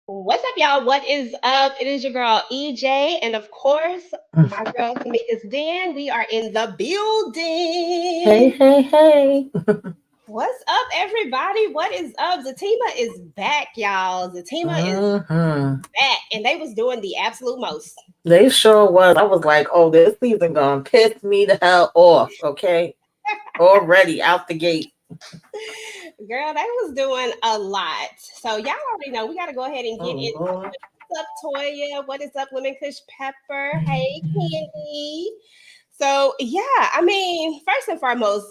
What's up, y'all? What is up? It is your girl EJ, and of course, my girl Tamika's Dan. We are in the Hey, building. hey, hey. What's up, everybody? What is up? Zatima is back, y'all. Zatima is hmm back, and they was doing the absolute most. They sure was. I was like, oh, this season gonna piss me the hell off, okay? Already out the gate. Girl, they was doing a lot. So y'all already know we got to go ahead and get Oh, into Lord. it. What's up, Toya? What is up, Lemon Kush Pepper? Hey, Candy. So yeah, I mean, first and foremost,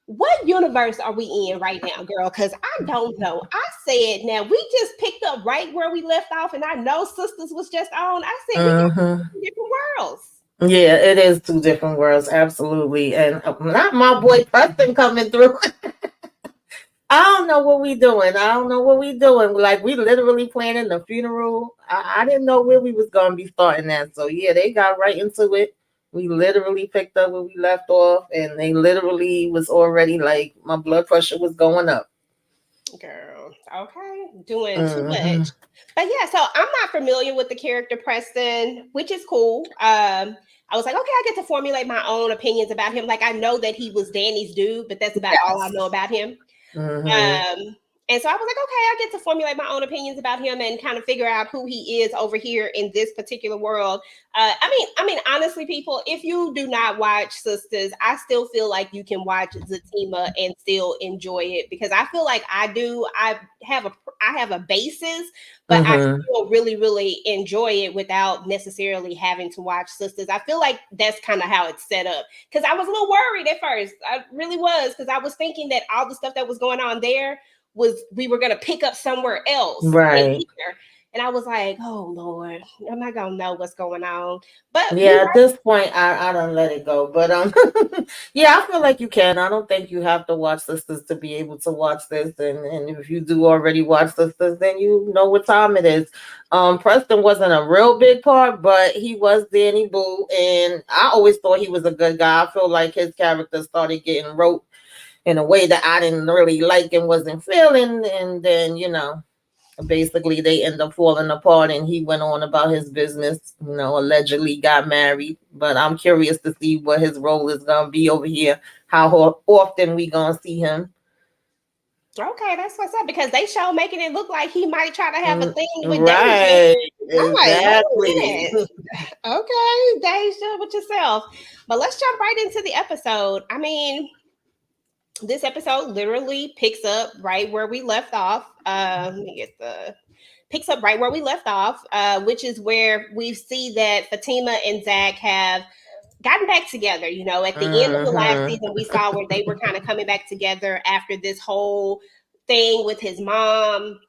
what universe are we in right now, girl? Because I don't know. I said now we just picked up right where we left off, and I know Sisters was just on. I said we got hmm different worlds. Yeah, it is two different worlds, absolutely. And not my boy Preston coming through. I don't know what we doing. I don't know what we doing. Like we literally planning the funeral. I didn't know where we was gonna be starting at. So yeah, they got right into it. We literally picked up where we left off, and they literally was already like my blood pressure was going up. Girl, okay, doing too hmm much. But yeah, so I'm not familiar with the character Preston, which is cool. I was like, okay, I get to formulate my own opinions about him. Like I know that he was Danny's dude, but that's about all I Yes. know about him. hmm Um, and so I was like, okay, I get to formulate my own opinions about him and kind of figure out who he is over here in this particular world. I mean, honestly, people, if you do not watch Sisters, I still feel like you can watch Zatima and still enjoy it because I feel like I do. I have a basis, but I hmm still really, really enjoy it without necessarily having to watch Sisters. I feel like that's kind of how it's set up because I was a little worried at first. I really was because I was thinking that all the stuff that was going on there was we were going to pick up somewhere else in Right. here. And I was like, oh Lord, I'm not gonna know what's going on. But we Yeah, at this point, I don't let it go. But yeah, I feel like you can. I don't think you have to watch Sisters to be able to watch this. And if you do already watch Sisters, then you know what time it is. Preston wasn't a real big part, but he was Danny Boo, and I always thought he was a good guy. I feel like his character started getting wrote in a way that I didn't really like and wasn't feeling, and then basically they end up falling apart and he went on about his business, allegedly got married. But I'm curious to see what his role is gonna be over here, how often we gonna see him. okay, that's what's up because they show making it look like he might try to have a thing with Deja. Right, I'm like, wait a exactly. minute. Okay, Deja with yourself. But let's jump right into the episode. I mean, this episode literally picks up right where we left off. Let me get the picks up right where we left off, which is where we see that Fatima and Zach have gotten back together. You know, at the end of the last hmm season, we saw where they were kind of coming back together after this whole thing with his mom.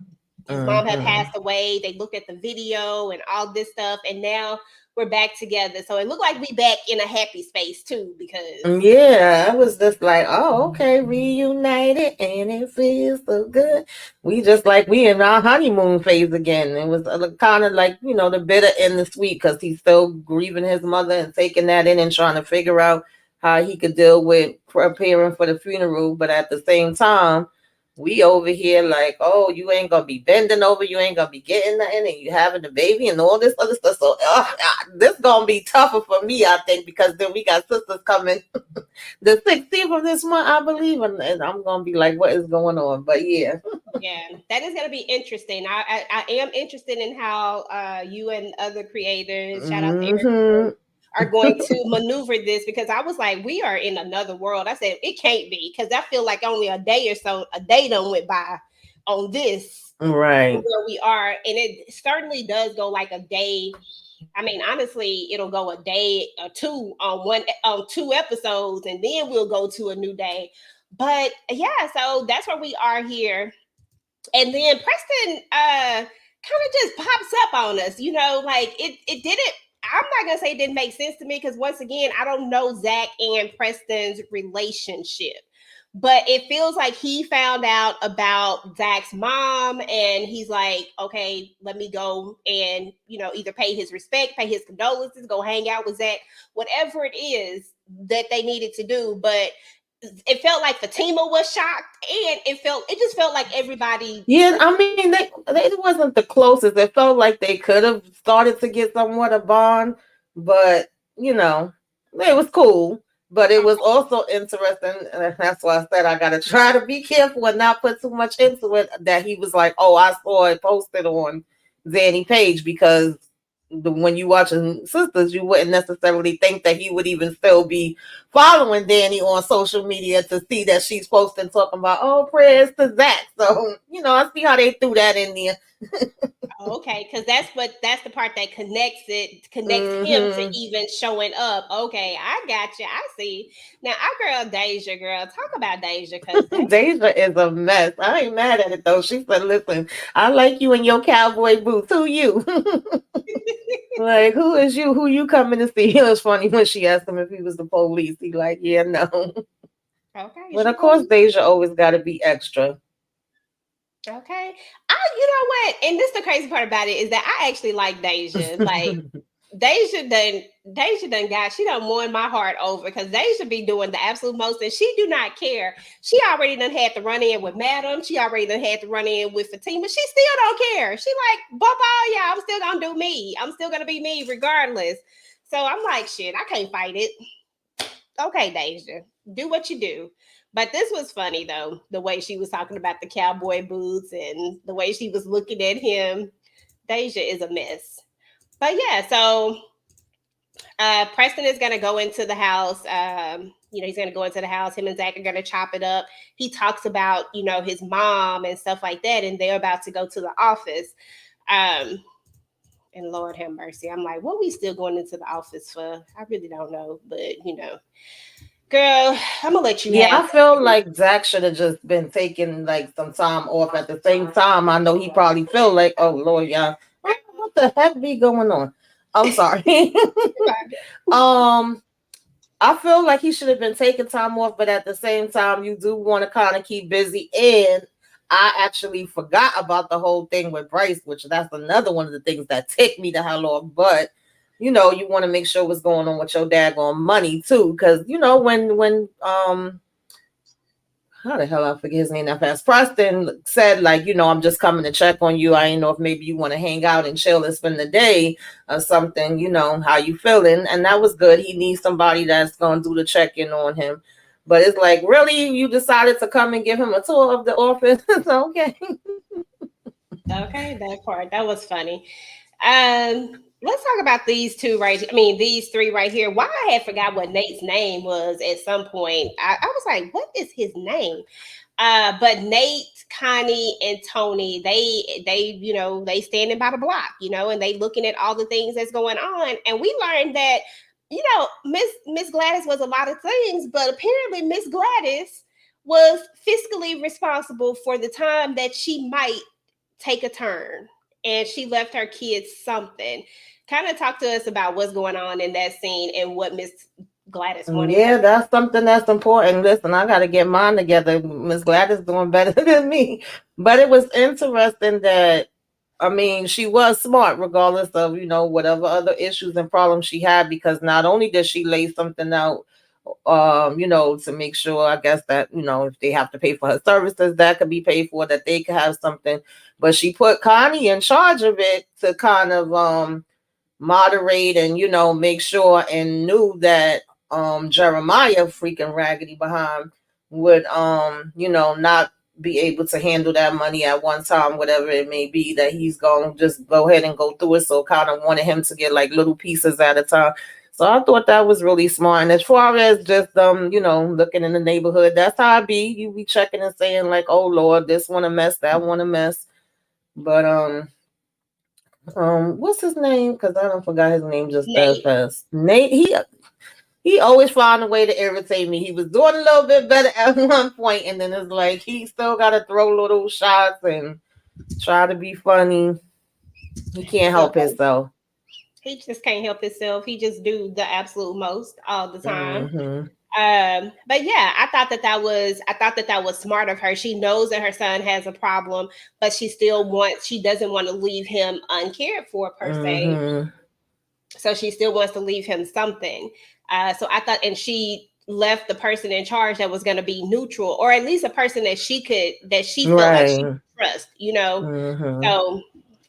His mom had hmm passed away. They looked at the video and all this stuff, and now we're back together. So it looked like we back in a happy space too, because Yeah, I was just like, oh, okay, reunited, and it feels so good. We in our honeymoon phase again. It was kind of like the bitter and the sweet because he's still grieving his mother and taking that in and trying to figure out how he could deal with preparing for the funeral, but at the same time. We over here like, oh, you ain't gonna be bending over, you ain't gonna be getting nothing, and you having the baby and all this other stuff. So, this gonna be tougher for me, I think, because then we got sisters coming the 16th of this month, I believe, and I'm gonna be like, what is going on? But yeah. yeah, that is going to be interesting. I am interested in how you and other creators, shout out to Eric, hmm are going to maneuver this because I was like, we are in another world. I said it can't be because I feel like only a day or so, a day done went by on this Right. where we are, and it certainly does go like a day. I mean, honestly, it'll go a day or two on two episodes, and then we'll go to a new day. But yeah, so that's where we are here. And then Preston kind of just pops up on us, like it didn't. I'm not gonna say it didn't make sense to me because once again, I don't know Zach and Preston's relationship. But it feels like he found out about Zach's mom and he's like, okay, let me go and, either pay his respect, pay his condolences, go hang out with Zach, whatever it is that they needed to do. But it felt like Fatima was shocked, and it just felt like everybody. Yeah, I mean, they wasn't the closest. It felt like they could have started to get somewhat a bond, but you know, it was cool. But it was also interesting, and that's why I said I gotta try to be careful and not put too much into it. That he was like, "Oh, I saw it posted on Zanny page," because when you watching Sisters, you wouldn't necessarily think that he would even still be following Danny on social media to see that she's posting talking about, oh, prayers to Zach. So, I see how they threw that in there. Okay, because that's the part that connects him to even showing up. Okay, I got you. I see. Now our girl Deja, girl, talk about Deja, because Deja is a mess. I ain't mad at it though. She said, listen, I like you in your cowboy boots. Who you? Like, who is you? Who you coming to see? It was funny when she asked him if he was the police. He like, yeah, no. Okay, But of course, Deja always got to be extra. Okay. You know what? And this the crazy part about it is that I actually like Deja. Like Deja done she done won my heart over, because Deja be doing the absolute most, and she do not care. She already done had to run in with Madam. She already done had to run in with Fatima. She still don't care. She like, bump all y'all. I'm still gonna do me. I'm still gonna be me regardless. So I'm like, shit, I can't fight it. Okay, Deja, do what you do. But this was funny though, the way she was talking about the cowboy boots and the way she was looking at him. Deja is a mess. But yeah, so Preston is gonna go into the house. He's gonna go into the house. Him and Zach are gonna chop it up. He talks about, his mom and stuff like that, and they're about to go to the office. And Lord have mercy, I'm like, what we still going into the office for? I really don't know, but girl, I'm gonna let you Yeah, have I feel like Zach should have just been taking like some time off. At the same time, I know he probably feel like, oh Lord, yeah, what the heck be going on? I'm sorry. um, I feel like he should have been taking time off, but at the same time, you do want to kind of keep busy. And I actually forgot about the whole thing with Bryce, which that's another one of the things that ticked me the hell off. But you want to make sure what's going on with your daggone money too, because when how the hell I forget his name that fast. Preston said, like, I'm just coming to check on you. I ain't know if maybe you want to hang out and chill and spend the day or something, how you feeling. And that was good. He needs somebody that's going to do the check-in on him. But it's like, really? You decided to come and give him a tour of the office? Okay. Okay, that part. That was funny. Let's talk about these these three right here. Why I had forgot what Nate's name was at some point. I was like, what is his name? But Nate, Connie, and Tony, they standing by the block, and they looking at all the things that's going on. And we learned that, Miss Glattis was a lot of things, but apparently Miss Glattis was fiscally responsible for the time that she might take a turn, and she left her kids something. Kind of talk to us about what's going on in that scene and what Miss Glattis wanted. Yeah, that's something that's important. Listen, I got to get mine together. Miss Gladys doing better than me. But it was interesting that, I mean, she was smart regardless of, whatever other issues and problems she had, because not only did she lay something out, to make sure, I guess, that, if they have to pay for her services, that could be paid for, that they could have something. But she put Connie in charge of it to kind of moderate and, make sure, and knew that Jeremiah, freaking raggedy behind, would not be able to handle that money at one time, whatever it may be, that he's going to just go ahead and go through it. So kind of wanted him to get like little pieces at a time. So I thought that was really smart. And as far as just looking in the neighborhood, that's how I be. You be checking and saying like, oh Lord, this one a mess, that one a mess. But what's his name? Because I don't forgot his name just that fast. Nate. He always found a way to irritate me. He was doing a little bit better at one point, and then it's like he still got to throw little shots and try to be funny. He can't help himself. He just can't help himself. He just do the absolute most all the time. Mm-hmm. But yeah, I thought that was smart of her. She knows that her son has a problem, but she doesn't want to leave him uncared for per se. So she still wants to leave him something. So I thought, and she left the person in charge that was going to be neutral, or at least a person that she felt like she Right. could trust, you know. Mm-hmm. So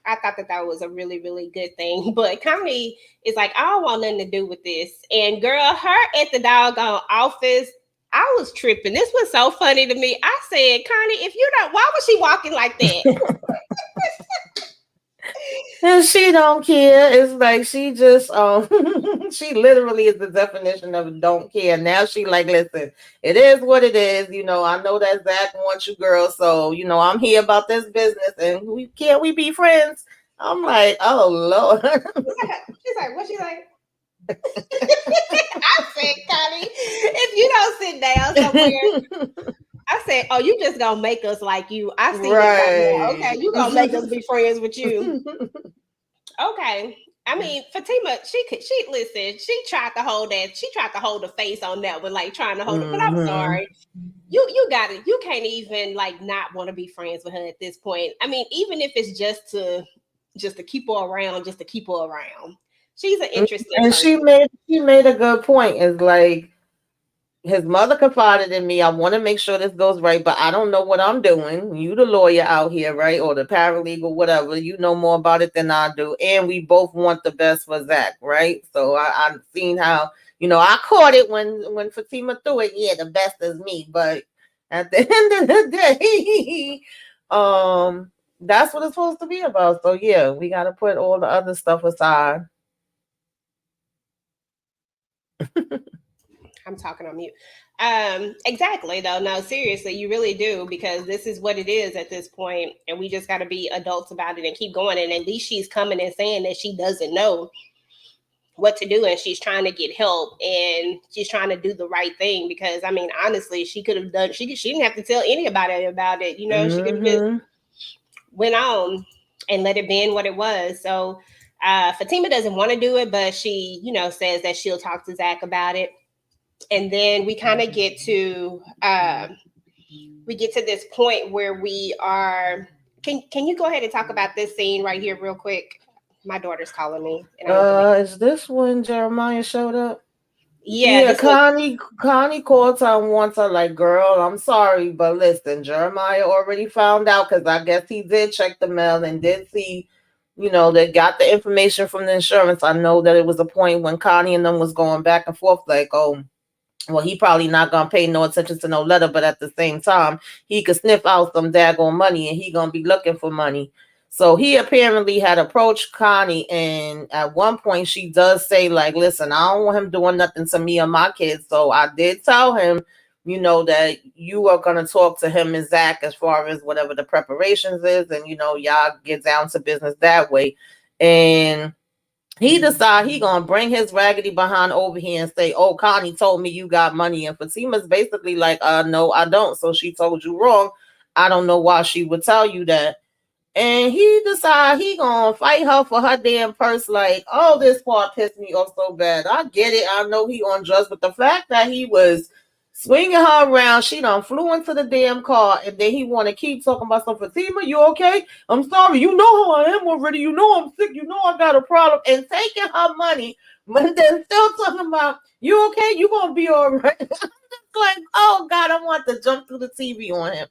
I thought that that was a really, really good thing. But Connie is like, I don't want nothing to do with this. And girl, her at the doggone office, I was tripping. This was so funny to me. I said, Connie, if you don't, why was she walking like that? And she don't care. It's like she just she literally is the definition of don't care. Now she like, listen, it is what it is. I know that Zach wants you, girl. So, I'm here about this business and we be friends? I'm like, oh Lord. She's like, what she like? I said, Connie, if you don't sit down somewhere, I said, oh, you just gonna make us like you. I see it right now. Okay, Right. you gonna make us be friends with you. Okay. I mean, Fatima, she listen, she tried to hold that, she tried to hold the face on that one, like trying to hold it. But I'm Hmm. sorry. You got it. You can't even like not want to be friends with her at this point. I mean, even if it's just to keep her around, just to keep her around. She's an interesting And she person. made she made a good point. Is like his mother confided in me. I want to make sure this goes right, but I don't know what I'm doing. You, the lawyer out here, right? Or the paralegal, whatever. You know more about it than I do. And we both want the best for Zach, right? So I've seen how, I caught it when Fatima threw it. Yeah, the best is me. But at the end of the day, that's what it's supposed to be about. So yeah, we got to put all the other stuff aside. I'm talking on mute. Exactly though. No, seriously, you really do, because this is what it is at this point, and we just got to be adults about it and keep going. And at least she's coming and saying that she doesn't know what to do and she's trying to get help and she's trying to do the right thing, because I mean, honestly, she could have done, she didn't have to tell anybody about it, you know. She could have just Mm-hmm. went on and let it be what it was. So Fatima doesn't want to do it, but she, says that she'll talk to Zach about it. And then we kind of get to this point where we are. Can you go ahead and talk about this scene right here real quick? My daughter's calling me, and I need to make. Is this when Jeremiah showed up? Yeah, Yeah, this was. Connie called her and wants her like, girl, I'm sorry, but listen, Jeremiah already found out because I guess he did check the mail and did see, they got the information from the insurance. I know that it was a point when Connie and them was going back and forth like, oh, well, he probably not gonna pay no attention to no letter, but at the same time, he could sniff out some daggone money and he gonna be looking for money. So he apparently had approached Connie, and at one point she does say, like, listen, I don't want him doing nothing to me or my kids. So I did tell him, that you are gonna talk to him and Zach as far as whatever the preparations is, and y'all get down to business that way. And he decide he gonna bring his raggedy behind over here and say, "Oh, Connie told me you got money," and Fatima's basically like, no, I don't. So she told you wrong. I don't know why she would tell you that." And he decide he gonna fight her for her damn purse. Like, oh, this part pissed me off so bad. I get it. I know he on drugs, but the fact that he was swinging her around, she done flew into the damn car, and then he want to keep talking about some Fatima. You okay? I'm sorry. You know how I am already. You know I'm sick. You know I got a problem, and taking her money, but then still talking about you okay? You gonna be all right? I'm just like, oh God, I want to jump through the TV on him.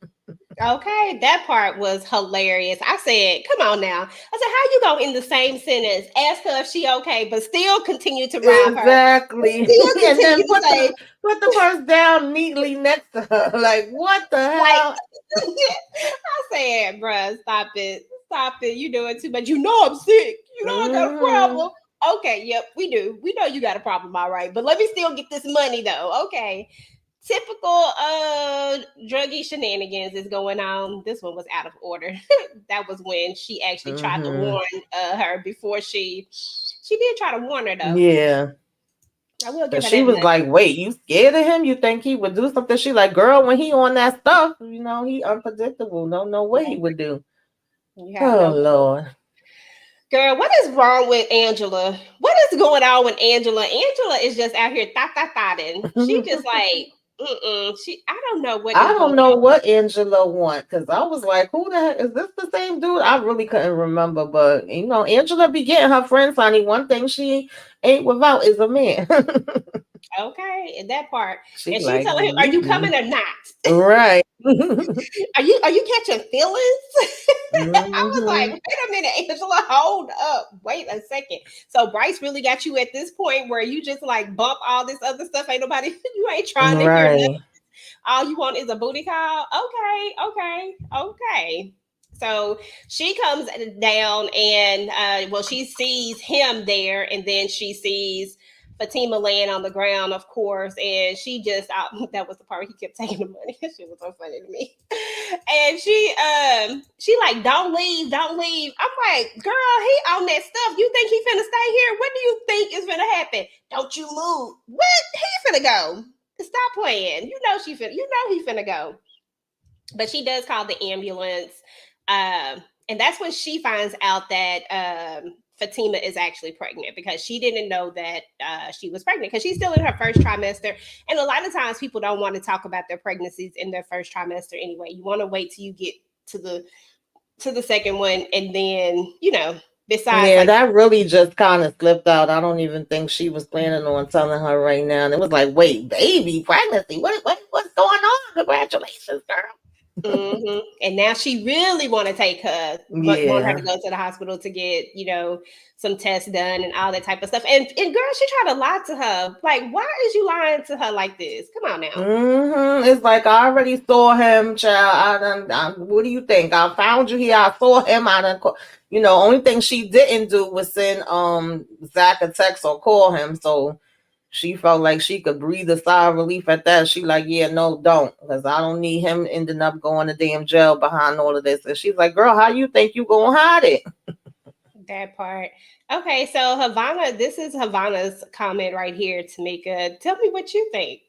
Okay, that part was hilarious. I said, "Come on now." I said, "How you go in the same sentence, ask her if she okay, but still continue to rob her, and Exactly. still And continue then to say, put the purse down neatly next to her. Like, what the like." hell? I said, "Bruh, stop it, stop it. You doing too much. You know I'm sick. You know I got a Hmm. problem." Okay, yep, we do. We know you got a problem, all right. But let me still get this money though. Okay. Typical druggy shenanigans is going on. This one was out of order. That was when she actually tried to Hmm. warn her before she did try to warn her though. Yeah. I will give Cause her she that was much. like, wait, you scared of him? You think he would do something? She like, girl, when he on that stuff, he unpredictable. No, no way he Yeah, would do. you have Oh no clue. Lord. Girl, what is wrong with Angela? What is going on with Angela? Angela is just out here thotting. She just like, She, I don't know what I is going don't know what Angela want because I was like, who the heck is this? The same dude? I really couldn't remember, but Angela be getting her friends, honey. One thing she ain't without is a man. Okay, in that part. She And she like, telling him, "Are you "Yeet." coming or not? Right. Are you catching feelings?" I was like, Hmm. "Wait a minute, Angela, hold up, wait a second." So Bryce really got you at this point where you just like bump all this other stuff. Ain't nobody, you ain't trying to hear nothing. Right. All you want is a booty call. Okay, okay, okay. So she comes down and well, she sees him there, and then she sees Fatima laying on the ground, of course, and she just that was the part where he kept taking the money. That shit was so funny to me. And she like, don't leave, don't leave. I'm like, girl, he on that stuff. You think he finna stay here? What do you think is finna happen? Don't you move. What? He finna go. Stop playing. You know she finna. You know he finna go. But she does call the ambulance, and that's when she finds out that Fatima is actually pregnant because she didn't know that she was pregnant because she's still in her first trimester. And a lot of times people don't want to talk about their pregnancies in their first trimester anyway. You want to wait till you get to the second one, and then besides Yeah, like. that really just kind of slipped out. I don't even think she was planning on telling her right now. And it was like, wait, baby, pregnancy. What's going on? Congratulations, girl. And now she really want to take her, want her to Yeah. go to the hospital to get, some tests done and all that type of stuff. And girl, she tried to lie to her. Like, why is you lying to her like this? Come on now. It's like I already saw him, child. What do you think? I found you here. I saw him. Only thing she didn't do was send Zach a text or call him. So she felt like she could breathe a sigh of relief at that. She like, yeah, no, don't, because I don't need him ending up going to damn jail behind all of this. And she's like, girl, how you think you gonna hide it? That part. Okay, so Havana, this is Havana's comment right here, Tamika. Tell me what you think.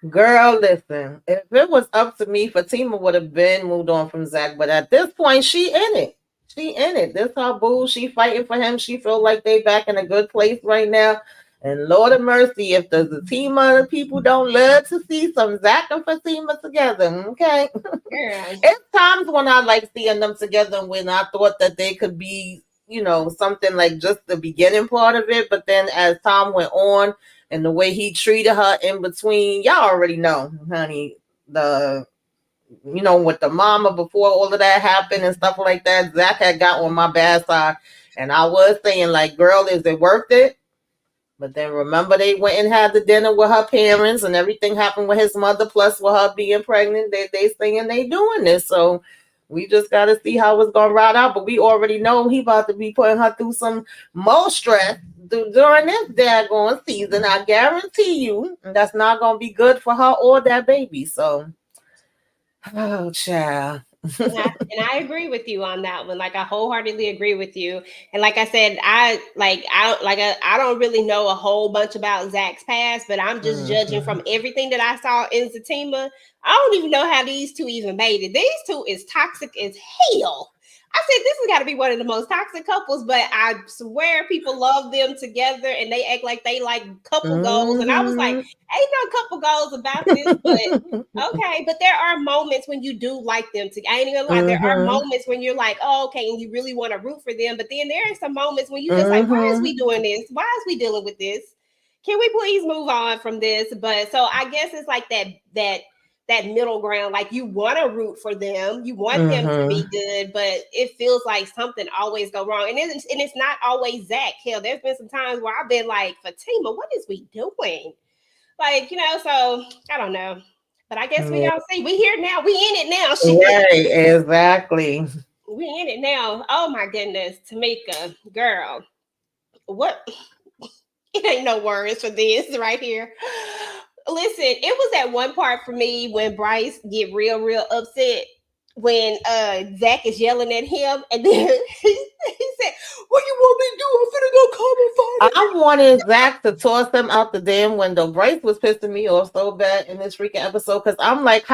Girl, listen, if it was up to me, Fatima would have been moved on from Zach. But at this point, she in it. She in it. This her boo. She fighting for him. She feel like they back in a good place right now. And Lord of mercy, if the Zatima people don't love to see some Zach and Fatima together, okay? Girl. It's times when I like seeing them together when I thought that they could be, something like just the beginning part of it. But then as time went on and the way he treated her in between, y'all already know, honey, with the mama before all of that happened and stuff like that, Zach had got on my bad side. And I was saying, like, girl, is it worth it? But then remember they went and had the dinner with her parents and everything happened with his mother, plus with her being pregnant. They saying they doing this. So we just gotta see how it's gonna ride out. But we already know he about to be putting her through some more stress during this daggone season. I guarantee you that's not gonna be good for her or that baby. So oh child. And I agree with you on that one. Like I wholeheartedly agree with you. And like I said, I don't really know a whole bunch about Zach's past, but I'm just judging Mhm. from everything that I saw in Zatima. I don't even know how these two even made it. These two is toxic as hell. I said this has got to be one of the most toxic couples, but I swear people love them together and they act like they like couple goals. And I was like, Mhm. ain't no couple goals about this, but okay. But there are moments when you do like them. I ain't even lie. There are Mhm. moments when you're like, oh, okay, and you really want to root for them. But then there are some moments when you just like, why is we Mhm. doing this? Why is we dealing with this? Can we please move on from this? But so I guess it's like that middle ground. Like you want to root for them, you want them to be Mhm. good, but it feels like something always go wrong. And it's not always Zach. Hell, there's been some times where I've been like, Fatima, what is we doing? Like, so I don't know. But I guess we Yeah. gonna see. We here now. We in it now. Shit. Right, exactly. We in it now. Oh my goodness. Tamika, girl. What it ain't no words for this right here. Listen, it was that one part for me when Bryce get real upset when Zach is yelling at him and then he said, what you want me to do? I'm finna go call my father. I wanted Zach to toss him out the damn window. Bryce was pissing me off so bad in this freaking episode because I'm like,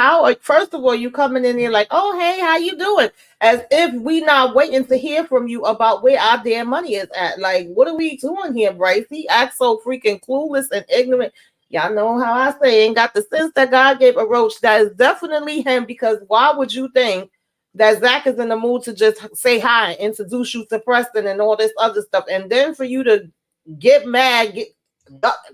first of all, you coming in here like, oh, hey, how you doing? As if we not waiting to hear from you about where our damn money is at. Like, what are we doing here, Bryce? He acts so freaking clueless and ignorant. Y'all know how I say, ain't got the sense that God gave a roach. That is definitely him because why would you think that Zach is in the mood to just say hi, introduce you to Preston and all this other stuff, and then for you to get mad,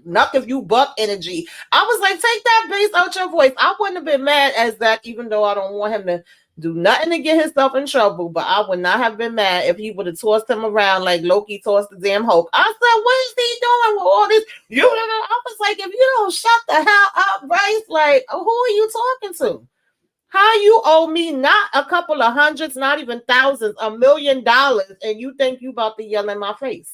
Nuck if you buck energy. I was like, take that bass out your voice. I wouldn't have been mad as that, even though I don't want him to do nothing to get himself in trouble. But I would not have been mad if he would have tossed him around like Loki tossed the damn Hulk. I said, what is he doing with all this? You know, I was like, if you don't shut the hell up, Bryce, like, who are you talking to? How you owe me not a couple of hundreds, not even thousands, $1 million, and you think you about to yell in my face?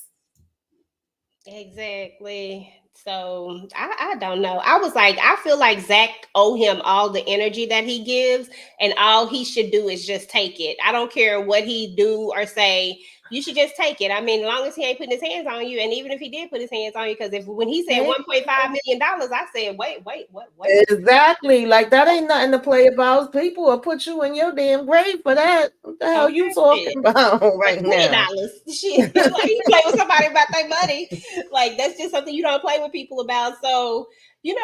Exactly. So I don't know. I was like, I feel like Zach owe him all the energy that he gives, and all he should do is just take it. I don't care what he do or say. You should just take it. I mean, as long as he ain't putting his hands on you, and even if he did put his hands on you, because if when he said $1.5 million, I said, wait, what? Exactly. Like that ain't nothing to play about. People will put you in your damn grave for that. What the hell you Okay, talking shit. about For right now? $20. Shit. Like you play with somebody about their money. Like that's just something you don't play with people about. So, I'm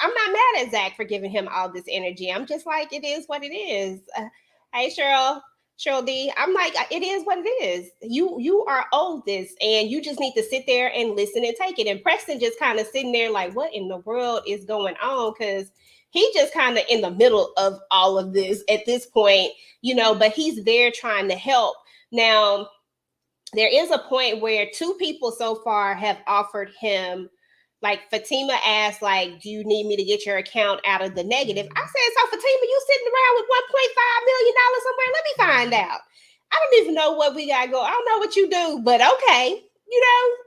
not mad at Zach for giving him all this energy. I'm just like, it is what it is. Hey Cheryl D. I'm like, it is what it is. You are owed this, and you just need to sit there and listen and take it. And Preston just kind of sitting there like, what in the world is going on? Because he just kind of in the middle of all of this at this point, but he's there trying to help. Now, there is a point where two people so far have offered him, like Fatima asked, like, do you need me to get your account out of the negative? I said, so Fatima, you sitting around with $1.5 million somewhere? Let me find out. I don't even know what we got going. I don't know what you do, but okay.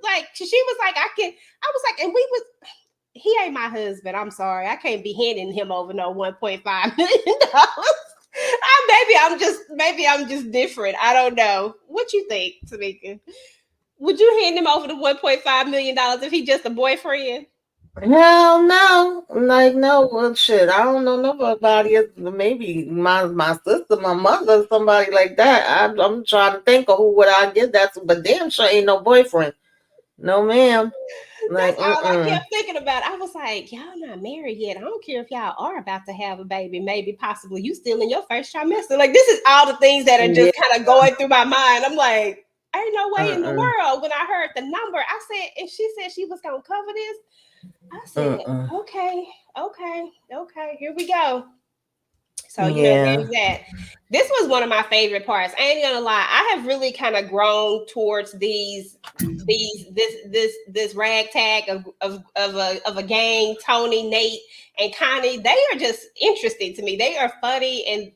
Like she was like, I was like, and we was, he ain't my husband. I'm sorry. I can't be handing him over no $1.5 million. Maybe I'm just different. I don't know. What you think, Tamika? Would you hand him over the $1.5 million if he just a boyfriend? Hell no. Like no, well, shit. I don't know nobody. Maybe my sister, my mother, somebody like that. I'm trying to think of who would I give that to, but damn sure ain't no boyfriend. No ma'am. Like That's all I kept thinking about. I was like, y'all not married yet. I don't care if y'all are about to have a baby. Maybe possibly you still in your first trimester. Like this is all the things that are yeah. just kind of going through my mind. I'm like, ain't no way in the Mm-mm. world. When I heard the number, I said, if she said she was gonna cover this, I said, Mm-mm. okay, here we go. So, Yeah. there's that. This was one of my favorite parts. I ain't gonna lie. I have really kind of grown towards this ragtag of a gang. Tony, Nate, and Connie. They are just interesting to me. They are funny and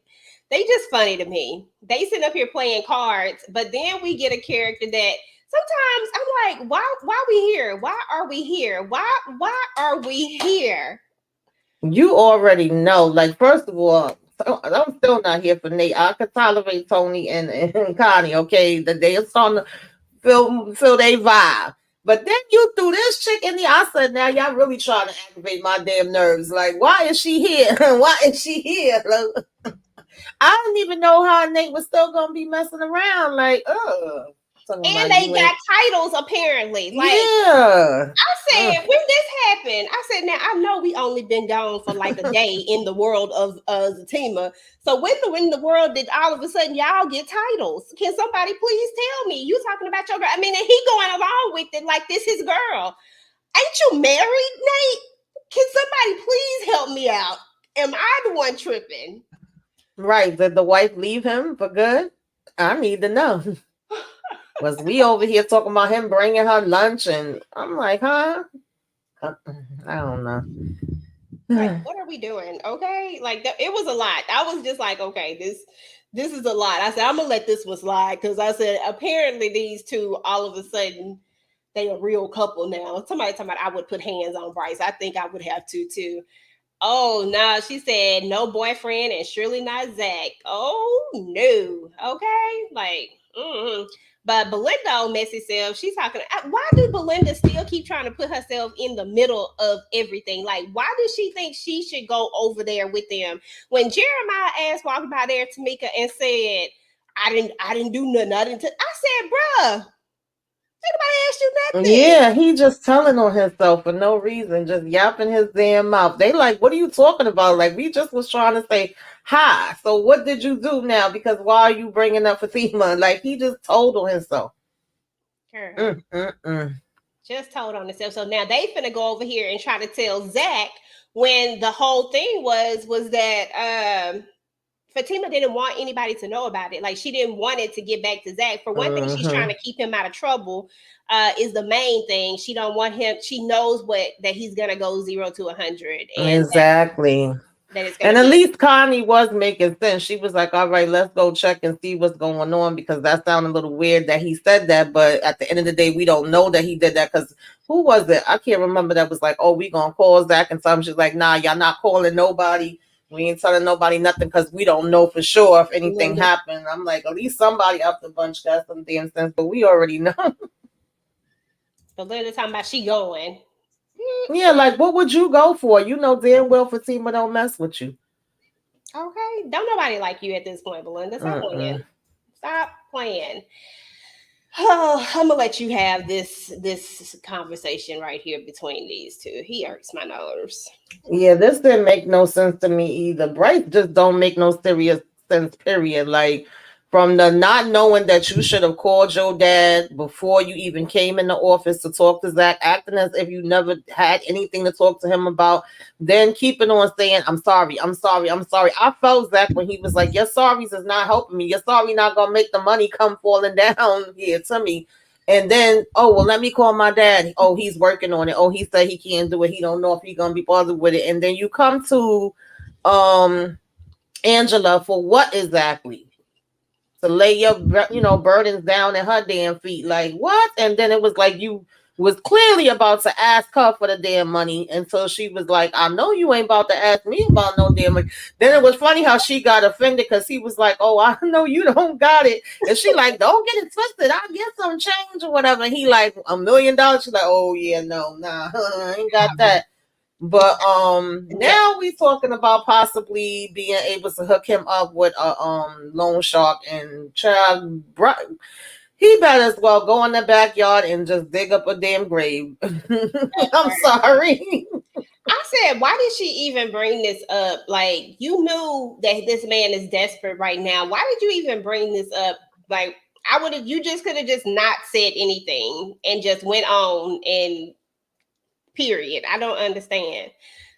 they just funny to me. They sit up here playing cards, but then we get a character that sometimes I'm like, why we here? Why are we here? Why are we here? You already know. Like, first of all, I'm still not here for Nate. I could tolerate Tony and Connie, okay? That they are starting to feel they vibe. But then you threw this chick in the. I said, now y'all really trying to activate my damn nerves. Like, why is she here? Why is she here? Like, I don't even know how Nate was still gonna be messing around. Like, talking And about they you got ain't. titles apparently. Like Yeah. I said, when this happened, I said, now I know we only been gone for like a day in the world of Zatima. So when the world did all of a sudden y'all get titles? Can somebody please tell me? You talking about your girl? I mean, and he going along with it like this his girl. Ain't you married, Nate? Can somebody please help me out? Am I the one tripping? Right. Did the wife leave him for good? I need to know. Was we over here talking about him bringing her lunch, and I'm like, huh? Uh, I don't know. Like, what are we doing? Okay, like it was a lot. I was just like, okay, this is a lot. I said I'm gonna let this one slide because I said apparently these two all of a sudden they a real couple now. Somebody talking about I would put hands on Bryce. I think I would have to too. Oh no, she said no boyfriend and surely not Zach. Oh no, okay, like. But Belinda, old messy self, she's talking. Why do Belinda still keep trying to put herself in the middle of everything? Like, why does she think she should go over there with them? When Jeremiah ass walked by there, Tamika, and said, "I didn't do nothing. I didn't." I said, "Bruh, nobody asked you nothing." Yeah, he just telling on himself for no reason, just yapping his damn mouth. They like, what are you talking about? Like, we just was trying to say hi. So what did you do now? Because why are you bringing up Fatima? Like, he just told on himself. Girl. Mm-mm-mm. Just told on herself. So now they finna go over here and try to tell Zach when the whole thing was that Fatima didn't want anybody to know about it. Like she didn't want it to get back to Zach. For one thing, she's trying to keep him out of trouble. Is the main thing. She don't want him. She knows that he's gonna go 0 to 100, and Exactly. that it's gonna And at be. least Connie was making sense. She was like, all right, let's go check and see what's going on, because that sounded a little weird that he said that. But at the end of the day, we don't know that he did that, because who was it? I can't remember, that was like, oh, we going to call Zach and something. She's like, nah, y'all not calling nobody. We ain't telling nobody nothing because we don't know for sure if anything happened. I'm like, at least somebody up the bunch got some damn sense, but we already know. But Linda talking about she going. Yeah, like what would you go for? You know damn well Fatima don't mess with you. Okay, don't nobody like you at this point, Belinda. Stop playing. Stop playing. Oh, I'm gonna let you have this conversation right here between these two. He hurts my nerves. Yeah, this didn't make no sense to me either. Bryce just don't make no serious sense, period. Like, from the not knowing that you should have called your dad before you even came in the office to talk to Zach, acting as if you never had anything to talk to him about, then keeping on saying, I'm sorry, I'm sorry, I'm sorry. I felt Zach when he was like, your sorries is not helping me. Your sorry not gonna make the money come falling down here to me. And then, oh, well, let me call my dad. Oh, he's working on it. Oh, he said he can't do it. He don't know if he's gonna be bothered with it. And then you come to Angela for what exactly? To lay your burdens down at her damn feet. Like what? And then it was like you was clearly about to ask her for the damn money until she was like, I know you ain't about to ask me about no damn money. Then it was funny how she got offended because he was like, oh, I know you don't got it. And she like, don't get it twisted. I'll get some change or whatever. And he like, $1 million. She's like, oh yeah, no, nah, I ain't got that. But now we talking about possibly being able to hook him up with a loan shark, and child, he better as well go in the backyard and just dig up a damn grave. I'm sorry. I said, why did she even bring this up? Like, you knew that this man is desperate right now. Why did you even bring this up? Like, you just could have just not said anything and just went on and period. I don't understand.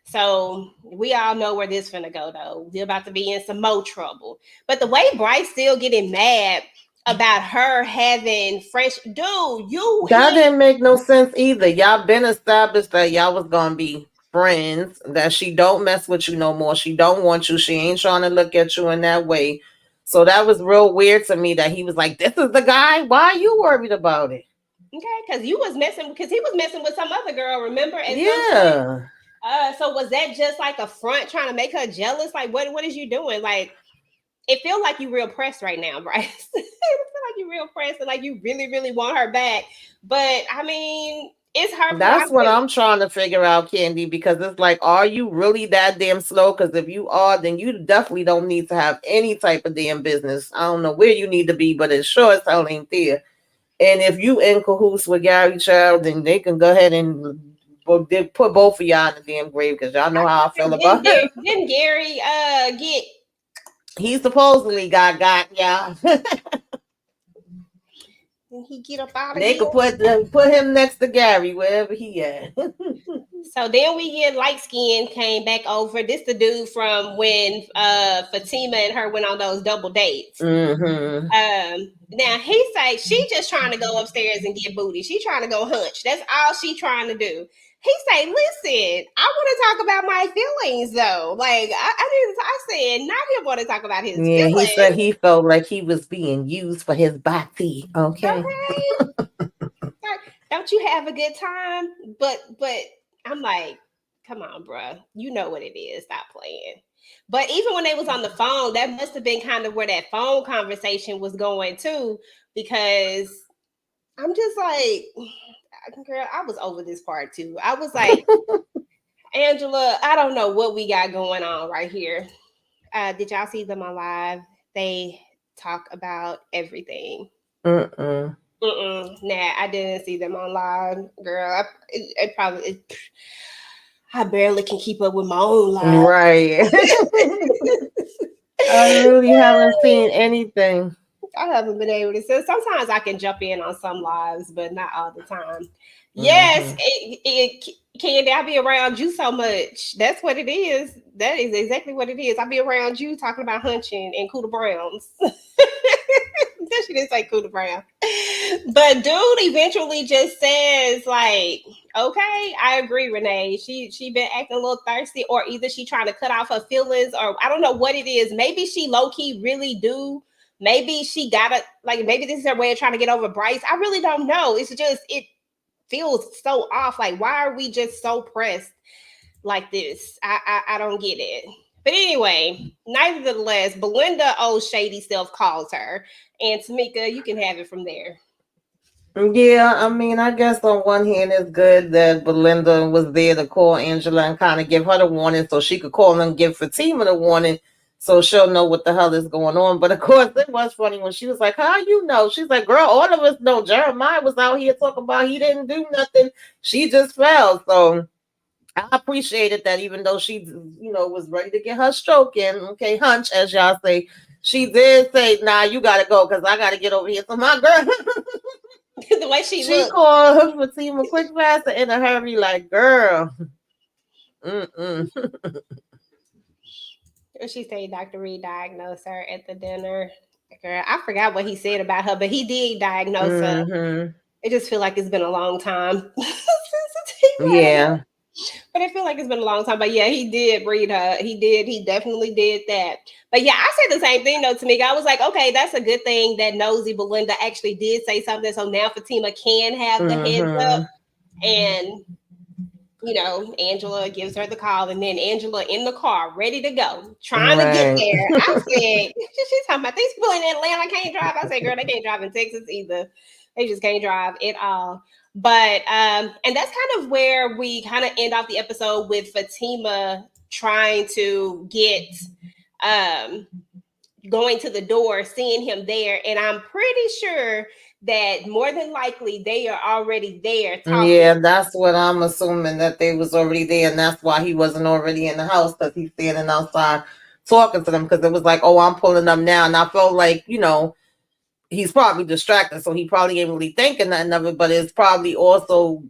So we all know where this finna go though. We're about to be in some more trouble. But the way Bryce still getting mad about her having French, dude, that didn't make no sense either. Y'all been established that y'all was gonna be friends, that she don't mess with you no more. She don't want you. She ain't trying to look at you in that way. So that was real weird to me that he was like, this is the guy. Why are you worried about it? Okay, because he was messing with some other girl, remember? Yeah. So was that just like a front trying to make her jealous? Like, what is you doing? Like, it feels like you real pressed right now, Bryce. It feel like you real pressed and like you really, really want her back. But I mean, it's her. That's what I'm trying to figure out, Candy, because it's like, are you really that damn slow? Because if you are, then you definitely don't need to have any type of damn business. I don't know where you need to be, but it sure as hell ain't there. And if you in cahoots with Gary Child, then they can go ahead and put both of y'all in the damn grave, because y'all know how I feel about it. Didn't Gary get? He supposedly got y'all. He get up out of They could put him next to Gary wherever he at. So then we get light skin came back over. This the dude from when Fatima and her went on those double dates. Mm-hmm. Now he say she just trying to go upstairs and get booty. She trying to go hunch. That's all she trying to do. He say, listen, I want to talk about my feelings though. Like I said, not him want to talk about his feelings. He said he felt like he was being used for his body. Okay. Don't you have a good time? But I'm like, come on, bruh. You know what it is. Stop playing. But even when they was on the phone, that must have been kind of where that phone conversation was going too, because I'm just like, girl, I was over this part too. I was like, Angela, I don't know what we got going on right here. Did y'all see them on live? They talk about everything. Nah, I didn't see them on live, girl. I barely can keep up with my own life. Right. I really haven't seen anything. I haven't been able to. So sometimes I can jump in on some lives, but not all the time. Yes, Mm-hmm. Candy, I be around you so much. That's what it is. That is exactly what it is. I be around you talking about hunching and Cooter Browns. She didn't say Cooter Brown. But dude eventually just says, like, okay, I agree, Renee. She been acting a little thirsty, or either she trying to cut off her feelings, or I don't know what it is. Maybe she low-key really do. Maybe she gotta, like, maybe this is her way of trying to get over Bryce. I really don't know. It's just it feels so off. Like, why are we just so pressed like this? I don't get it. But anyway, nevertheless, Belinda old shady self calls her. And Tamika, you can have it from there. Yeah, I mean, I guess on one hand, it's good that Belinda was there to call Angela and kind of give her the warning so she could call and give Fatima the warning so she'll know what the hell is going on. But of course, it was funny when she was like, how you know? She's like, girl, all of us know Jeremiah was out here talking about he didn't do nothing. She just fell. So I appreciated that even though she, was ready to get her stroke in, okay, hunch, as y'all say, she did say, nah, you got to go because I got to get over here. So my girl. The way she She looked. called her Fatima quick, fast, and in a hurry, like, girl. Mm-mm. She said Dr. Reed diagnosed her at the dinner. Girl, I forgot what he said about her, but he did diagnose her. Mm-hmm. It just feel like it's been a long time since he had her. Yeah. But I feel like it's been a long time. But yeah, he did breed her. He did. He definitely did that. But yeah, I said the same thing though to me. I was like, okay, that's a good thing that nosy Belinda actually did say something. So now Fatima can have the heads up. Mm-hmm. And Angela gives her the call, and then Angela in the car, ready to go, trying to get Right. there. I said, she's talking about these people in Atlanta can't drive. I said, girl, they can't drive in Texas either. They just can't drive at all. But and that's kind of where we kind of end off the episode with Fatima trying to get um going to the door, seeing him there, and I'm pretty sure that more than likely they are already there talking. Yeah, that's what I'm assuming, that they was already there, and that's why he wasn't already in the house, because he's standing outside talking to them, because it was like, oh, I'm pulling up now. And I felt like, he's probably distracted, so he probably ain't really thinking nothing of it, but it's probably also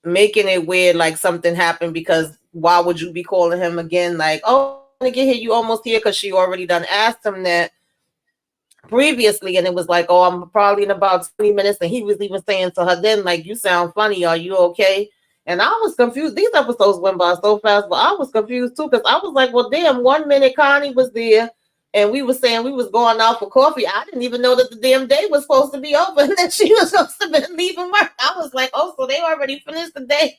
making it weird, like something happened, because why would you be calling him again? Like, oh, I'm gonna get here, you almost here, because she already done asked him that previously, and it was like, oh, I'm probably in about 20 minutes, and he was even saying to her then, like, you sound funny, are you okay? And I was confused. These episodes went by so fast, but I was confused too, because I was like, well, damn, 1 minute Connie was there and we were saying we was going out for coffee. I didn't even know that the damn day was supposed to be over and that she was supposed to be leaving work. I was like, oh, so they already finished the day.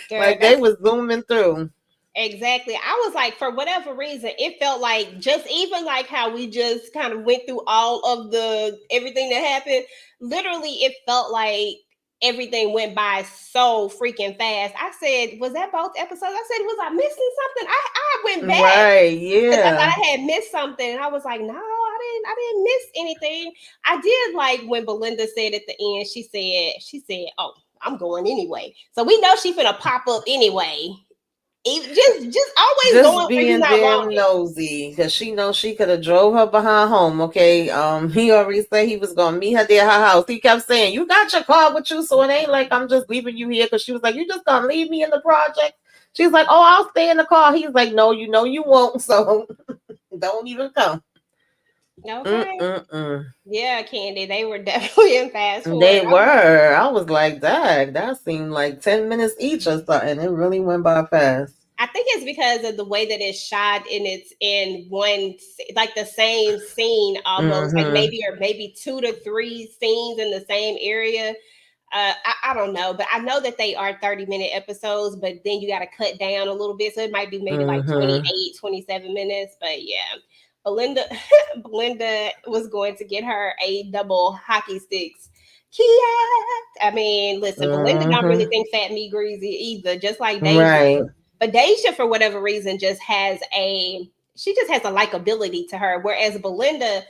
Girl, Like they that's was zooming through. exactly. I was like, for whatever reason, it felt like just even like how we just kind of went through all of the everything that happened. Literally, it felt like everything went by so freaking fast. I said, was that both episodes? I said, was I missing something? I went back Right, because I thought yeah. I had missed something. And I was like, no, I didn't miss anything. I did like when Belinda said at the end, she said, oh, I'm going anyway. So we know she finna pop up anyway. Even, just always Just going where you're being not damn wanted. nosy, because she knows she could have drove her behind home. Okay, he already said he was gonna meet her there at her house. He kept saying, you got your car with you, so it ain't like I'm just leaving you here. Because she was like, you just gonna leave me in the project? She's like, oh, I'll stay in the car. He's like, no, you know you won't, so don't even come. Okay. Mm-mm-mm. Yeah, Candy, they were definitely in fast forward. They were. I was like, Dag, that seemed like 10 minutes each or something. It really went by fast. I think it's because of the way that it's shot and it's in one, like the same scene almost, like Mm-hmm. maybe 2 to 3 scenes in the same area. I don't know, but I know that they are 30-minute episodes, but then you got to cut down a little bit. So it might be maybe like Mm-hmm. 28, 27 minutes. But yeah, Belinda, Belinda was going to get her a double hockey sticks. Kia. I mean, listen, Belinda don't really Mm-hmm. think fat me greasy either, just like Deja. Right. But Deja, for whatever reason, she just has a likability to her, whereas Belinda,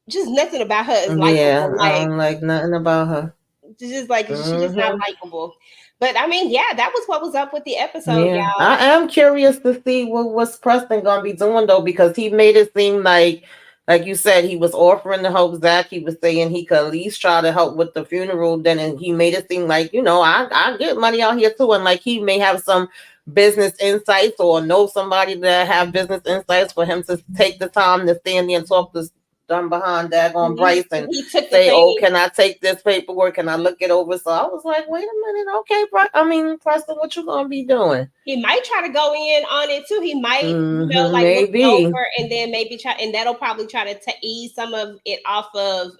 just nothing about her is Yeah, likable. I Like don't like nothing about her. just like she's just not Hmm. likable. But I mean, yeah, that was what was up with the episode, Yeah, y'all. I am curious to see what's Preston gonna be doing though, because he made it seem like like you said, he was offering to help Zach. He was saying he could at least try to help with the funeral. Then and he made it seem like, I get money out here too. And like he may have some business insights or know somebody that have business insights for him to take the time to stand there and talk to done behind daggone Bryce and He took the say, thing. oh, can I take this paperwork? Can I look it over? So I was like, wait a minute. Okay, Preston, what you going to be doing? He might try to go in on it too. He might, like look it Maybe. over and then maybe try, and that'll probably try to ease some of it off of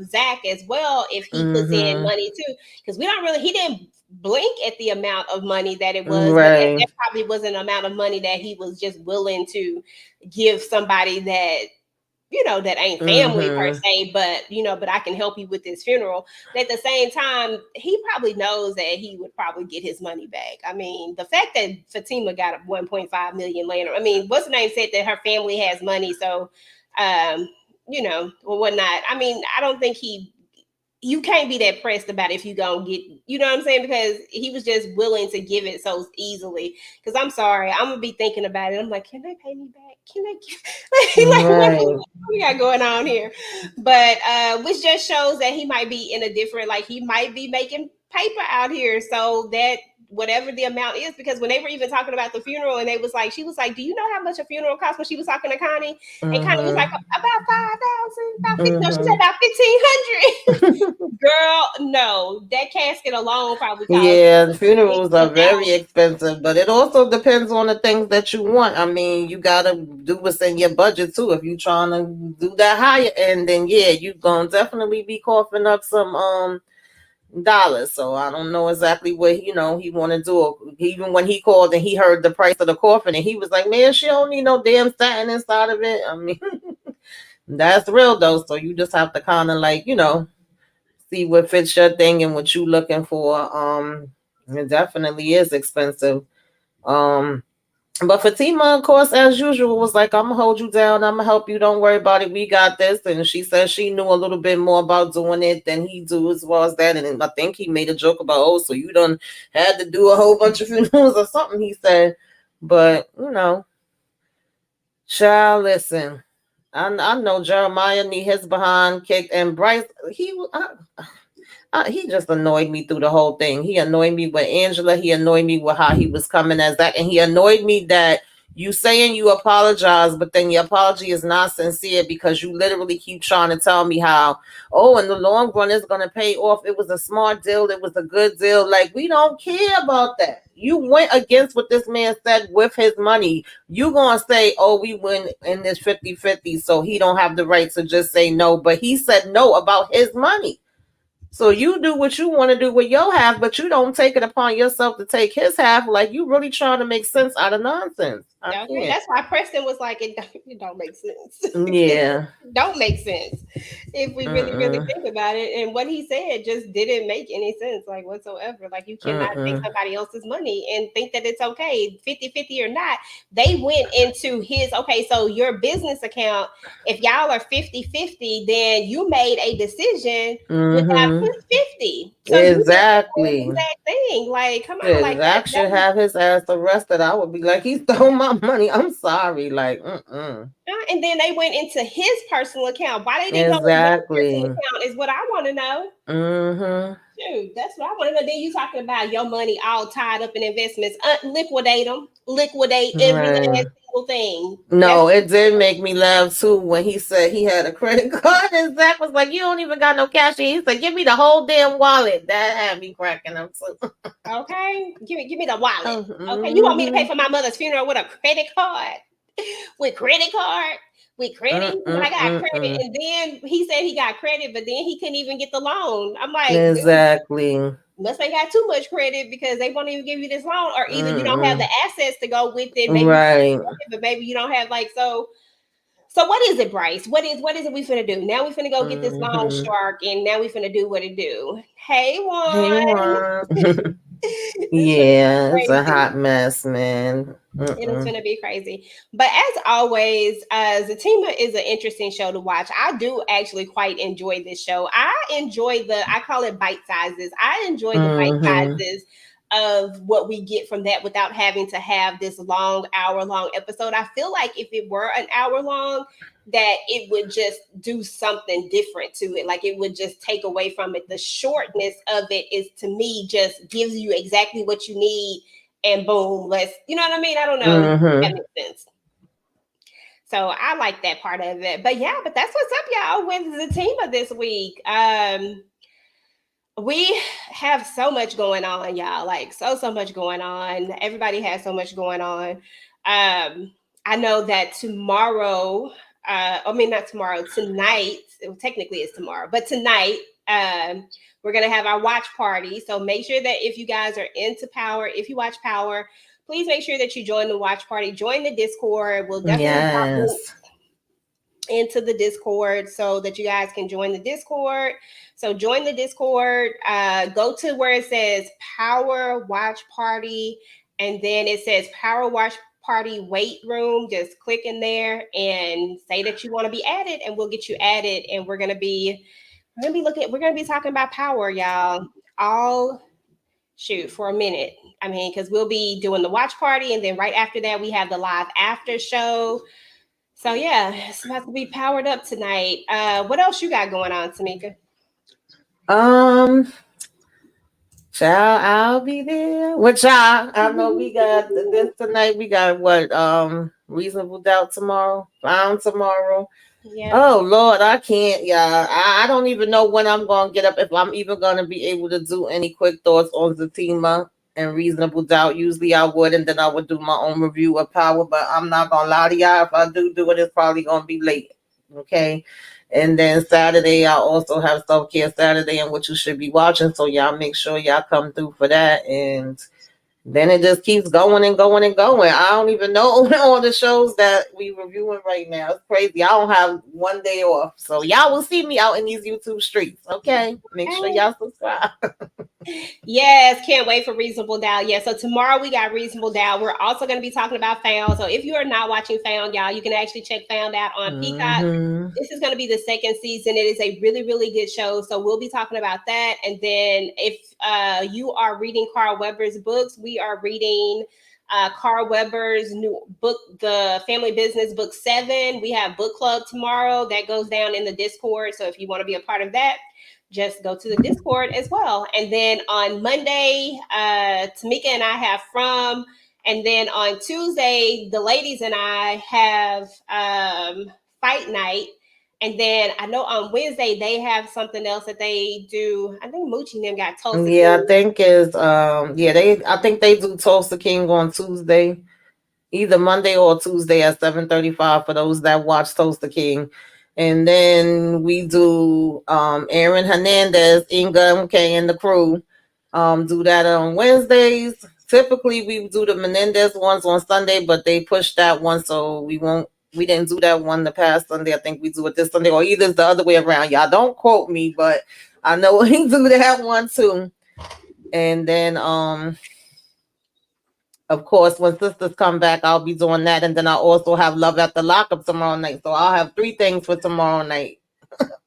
Zach as well if he puts in money too. Because he didn't blink at the amount of money that it was, but that Right. probably was an amount of money that he was just willing to give somebody that that ain't family per se, but I can help you with this funeral. But at the same time, he probably knows that he would probably get his money back. I mean, the fact that Fatima got a 1.5 million later, I mean, what's the name said that her family has money, so or whatnot. I mean, I don't think you can't be that pressed about if you gonna get, you know what I'm saying? Because he was just willing to give it so easily. Because I'm sorry, I'm gonna be thinking about it. I'm like, can they pay me back? Can they like Right. what we got going on here? But which just shows that he might be in a different, like he might be making paper out here. So that whatever the amount is, because when they were even talking about the funeral and she was like, do you know how much a funeral costs? When she was talking to Connie, and Connie was like, about 5,000, about 50, no, she said about 1,500. Girl, no, that casket alone probably cost Yeah, the funerals are very 1,000. expensive, but it also depends on the things that you want. I mean, you gotta do what's in your budget too. If you're trying to do that higher end, then yeah, you gonna definitely be coughing up some dollars. So I don't know exactly what he want to do. Even when he called and he heard the price of the coffin, and he was like, "Man, she don't need no damn satin inside of it." I mean, that's real though. So you just have to kind of like see what fits your thing and what you looking for. It definitely is expensive. Um, but Fatima, of course, as usual, was like, "I'm gonna hold you down. I'm gonna help you. Don't worry about it. We got this." And she said she knew a little bit more about doing it than he do as well as that. And I think he made a joke about, "Oh, so you done had to do a whole bunch of funerals or something." He said, but child, listen. I know Jeremiah need his behind kicked, and Bryce, he just annoyed me through the whole thing. He annoyed me with Angela. He annoyed me with how he was coming as that. And he annoyed me that you saying you apologize, but then your apology is not sincere because you literally keep trying to tell me how, oh, in the long run, it's going to pay off. It was a smart deal. It was a good deal. Like, we don't care about that. You went against what this man said with his money. You going to say, oh, we win in this 50-50, so he don't have the right to just say no. But he said no about his money. So you do what you want to do with your half, but you don't take it upon yourself to take his half. Like you really trying to make sense out of nonsense. I Okay, can't. that's why Preston was like, it don't make sense. Yeah. It don't make sense if we really, really Mm-mm. think about it. And what he said just didn't make any sense, like whatsoever. Like you cannot take Mm-mm. somebody else's money and think that it's okay, 50-50 or not. They went into his, okay, so your business account, if y'all are 50-50, then you made a decision without Mm-hmm. his 50. So you did the same Exactly. exact thing. Like, come on, Shit, like Zach should that have his ass arrested. I would be like, he stole my money. I'm sorry. Like, mm-mm. and then they went into his personal account. Why they didn't go in your personal Exactly. account is what I want to know. Mm-hmm. Dude, that's what I want to know. Then you talking about your money all tied up in investments. Liquidate them. Liquidate every Right. last single thing. That's No, it did make me laugh too when he said he had a credit card and Zach was like, "You don't even got no cash." He said, "Give me the whole damn wallet." That had me cracking up too. okay. Give me the wallet. Okay, you want me to pay Mm-hmm. for my mother's funeral with a credit card? With credit card? With credit? When I got credit, Mm-mm-mm-mm. and then he said he got credit, but then he couldn't even get the loan. I'm like, dude, Exactly. must ain't got too much credit because they won't even give you this loan, or either you don't have the Mm-mm. assets to go with it. Maybe you Right. have it, but maybe you don't have like so. So what is it, Bryce? What is it we finna do? Now we finna go get this loan Mm-hmm. shark, and now we finna do what it do. Hey, Hey, one. Juan. This finna be Yeah, it's a crazy. hot mess, man. It is Mm-mm. going to be crazy. But as always, Zatima is an interesting show to watch. I do actually quite enjoy this show. I call it bite sizes. I enjoy the bite Mm-hmm. sizes of what we get from that without having to have this long hour long episode. I feel like if it were an hour long, that it would just do something different to it. Like it would just take away from it. The shortness of it is, to me, just gives you exactly what you need, and boom, let's, you know what I mean? I don't know if that Mm-hmm. makes sense. So I like that part of it. But yeah, but that's what's up, y'all, with Zatima this week. We have so much going on, y'all. Like so much going on. Everybody has so much going on. I know that tomorrow, I mean not tomorrow, tonight. Technically it's tomorrow, but tonight, we're gonna have our watch party. So make sure that if you guys are into Power, if you watch Power, please make sure that you join the watch party. Join the Discord. We'll definitely drop links Yes. into the Discord so that you guys can join the Discord. So join the Discord. Go to where it says Power Watch Party, and then it says Power Watch Party Wait Room. Just click in there and say that you want to be added, and we'll get you added. And we're gonna be talking about Power, y'all. All shoot for a minute. I mean, because we'll be doing the watch party, and then right after that, we have the live after show. So yeah, it's about to be powered up tonight. What else you got going on, Tamika? Um, Child, I'll be there. What y'all? I know we got this tonight. We got what? Reasonable doubt tomorrow. Found tomorrow. Yep. Oh Lord, I can't, y'all. I don't even know when I'm gonna get up, if I'm even gonna be able to do any quick thoughts on Zatima and Reasonable Doubt. Usually I would, and then I would do my own review of Power, but I'm not gonna lie to y'all. If I do it, it's probably gonna be late. Okay. And then Saturday, I also have self care Saturday and what you should be watching. So y'all make sure y'all come through for that. And then it just keeps going and going and going. I don't even know all the shows that we reviewing right now. It's crazy. I don't have one day off. So y'all will see me out in these YouTube streets. Okay. Make sure Okay. y'all subscribe. Yes, can't wait for Reasonable Doubt. Yeah, so tomorrow we got Reasonable Doubt. We're also going to be talking about Found. So if you are not watching Found, y'all, you can actually check Found out on Peacock. Mm-hmm. This is going to be the second season. It is a really, really good show. So we'll be talking about that. And then if you are reading Carl Weber's books, we are reading Carl Weber's new book, The Family Business, Book 7. We have book club tomorrow that goes down in the Discord. So if you want to be a part of that, just go to the Discord as well. And then on Monday, Tamika and I have From. And then on Tuesday, the ladies and I have Fight Night. And then I know on Wednesday they have something else that they do. I think Moochie and them got Tulsa Yeah, I King. think is I think they do Tulsa King on Tuesday. Either Monday or Tuesday at 7:35 for those that watch Toaster King. And then we do Aaron Hernandez, Inga MK, and the crew. Do that on Wednesdays. Typically we do the Menendez ones on Sunday, but they pushed that one, so we didn't do that one the past Sunday. I think we do it this Sunday, or either it's the other way around. Y'all don't quote me, but I know we do that one too. And then of course, when sisters come back, I'll be doing that. And then I also have Love at the Lockup tomorrow night. So I'll have three things for tomorrow night.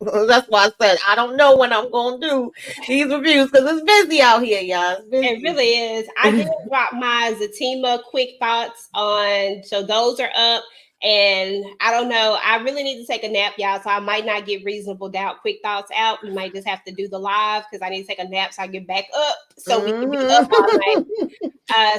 That's why I said I don't know when I'm going to do these reviews because it's busy out here, y'all. It's It busy. really is. I did drop my Zatima quick thoughts on, so those are up. And I don't know. I really need to take a nap, y'all. So I might not get Reasonable Doubt quick thoughts out. We might just have to do the live because I need to take a nap so I get back up so we can be up all night. Mm-hmm.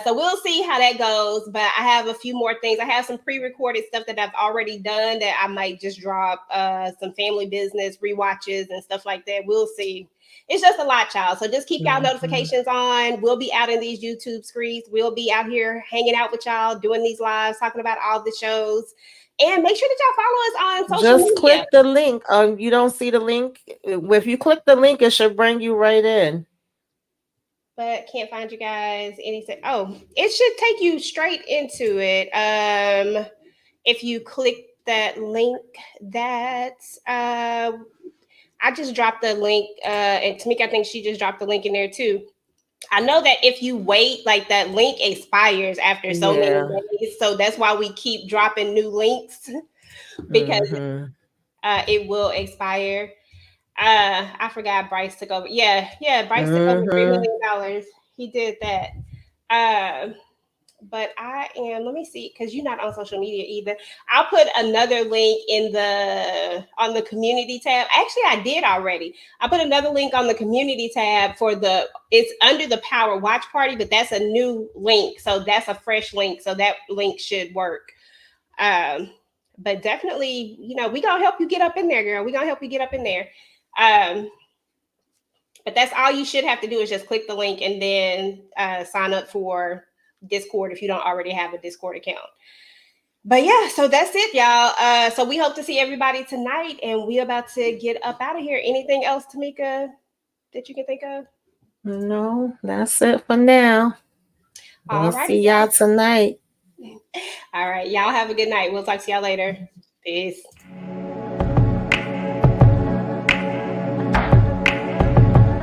So we'll see how that goes. But I have a few more things. I have some pre-recorded stuff that I've already done that I might just drop some family business rewatches and stuff like that. We'll see. It's just a lot, y'all. So just keep y'all notifications on. We'll be out in these YouTube streets. We'll be out here hanging out with y'all, doing these lives, talking about all the shows. And make sure that y'all follow us on social Just media. click the link. You don't see the link. If you click the link, it should bring you right in. But can't find you guys anything. Oh, it should take you straight into it. If you click that link, that I just dropped the link, and Tamika, I think she just dropped the link in there too. I know that if you wait, like that link expires after so many Yeah. days, so that's why we keep dropping new links because Mm-hmm. it will expire. I forgot Bryce took over. Yeah, Bryce took over $3 Mm-hmm. million. he did that. Um, but I am. Let me see, because you're not on social media either. I'll put another link in the on the community tab. Actually, I did already. I put another link on the community tab for the. It's under the Power Watch Party, but that's a new link, so that's a fresh link. So that link should work. Um, but definitely, we gonna help you get up in there, girl. We gonna help you get up in there. Um, but that's all you should have to do is just click the link and then sign up for Discord if you don't already have a Discord account. But yeah, so that's it, y'all. So we hope to see everybody tonight, and we about to get up out of here. Anything else, Tamika, that you can think of? No, that's it for now. All We'll righty, see y'all tonight. all right, y'all have a good night. We'll talk to y'all later. Peace.